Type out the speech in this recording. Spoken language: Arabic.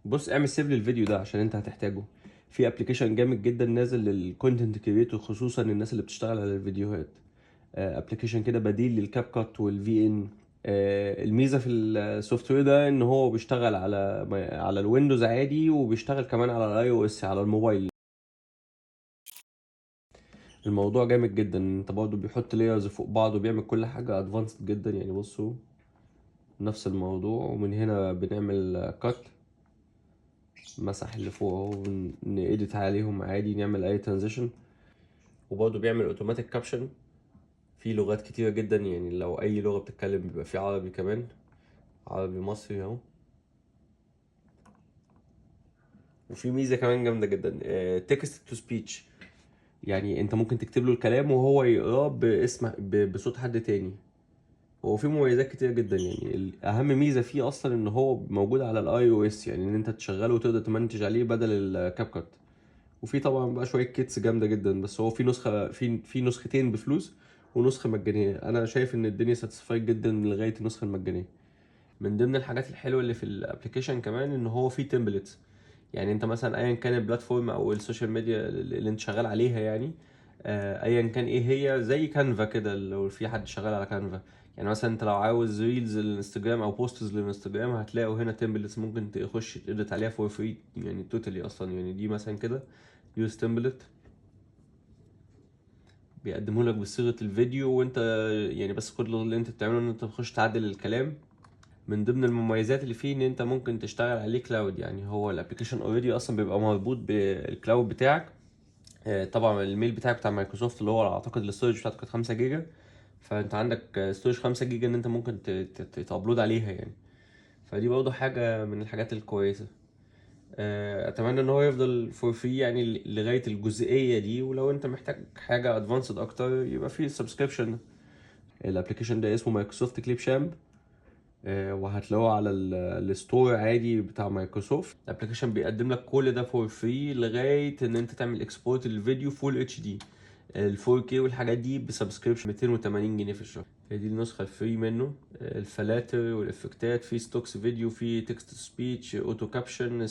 بص اعمل سيف للفيديو ده عشان انت هتحتاجه. في ابلكيشن جامد جدا نازل للكونتنت كريتور، خصوصا الناس اللي بتشتغل على الفيديوهات. ابلكيشن كده بديل للكاب كات والفي ان. الميزه في السوفت وير ده ان هو بيشتغل على الويندوز عادي، وبيشتغل كمان على الاي او اس على الموبايل. الموضوع جامد جدا، انت برضه بيحط لايرز فوق بعض وبيعمل كل حاجه ادفانسد جدا. يعني بصوا نفس الموضوع، ومن هنا بنعمل كات، مسح اللي فوق اهو، نedit عليهم عادي، نعمل اي ترانزيشن. وبرضه بيعمل اوتوماتيك كابشن في لغات كتيرة جدا. يعني لو اي لغة بتتكلم بيبقى في عربي كمان، عربي مصري اهو. وفي ميزة كمان جامدة جدا، تكست تو سبيتش. يعني انت ممكن تكتب له الكلام وهو يقراه بصوت حد تاني. هو في مميزات كتيرة جدا. يعني اهم ميزة فيه اصلا ان هو موجود على الاي او اس، يعني ان انت تشغله وتقدر تمنتج عليه بدل الكاب كات. وفي طبعا بقى شويه كيتس جامده جدا، بس هو في نسختين بفلوس ونسخه مجانيه. انا شايف ان الدنيا ساتسفايد جدا لغايه النسخه المجانيه. من ضمن الحاجات الحلوه اللي في الابلكيشن كمان ان هو فيه تمبلتس. يعني انت مثلا ايا كان البلاتفورم او السوشيال ميديا اللي انت شغال عليها، يعني ايا كان ايه هي، زي كانفا كده لو في حد شغال على كانفا. يعني مثلا انت لو عاوز ريلز للانستجرام او بوستز للانستجرام، هتلاقوا هنا تمبلتس ممكن تخش تedit عليها فور فري، يعني توتالي اصلا. يعني دي مثلا كده يوز تمبلت، بيقدمه لك بصيغه الفيديو، وانت يعني بس كل اللي انت بتعمله ان انت تخش تعدل الكلام. من ضمن المميزات اللي فيه ان انت ممكن تشتغل عليه كلاود. يعني هو الابلكيشن اوريدي اصلا بيبقى مربوط بالكلاود بتاعك. طبعا الميل بتاعك بتاع مايكروسوفت اللي هو اعتقد الاستورج بتاعته كانت 5 جيجا. فانت عندك ستورج 5 جيجا ان انت ممكن تابلود عليها يعني. فدي برضه حاجه من الحاجات الكويسه. اتمنى ان هو يفضل فور فري يعني لغايه الجزئيه دي، ولو انت محتاج حاجه ادفانسد اكتر يبقى في سبسكريبشن. الابلكيشن ده اسمه مايكروسوفت كليب شامب، وهتلاقوه على الستور عادي بتاع مايكروسوفت. الابلكيشن بيقدم لك كل ده فور فري لغايه ان انت تعمل اكسبورت للفيديو فول اتش دي. ال 4K والحاجات دي بسبسكريبشن 280 جنيه في الشهر. هي دي النسخه الفري منه. الفلاتر والافكتات، في ستوكس فيديو، في تكست سبيتش، اوتو كابشن،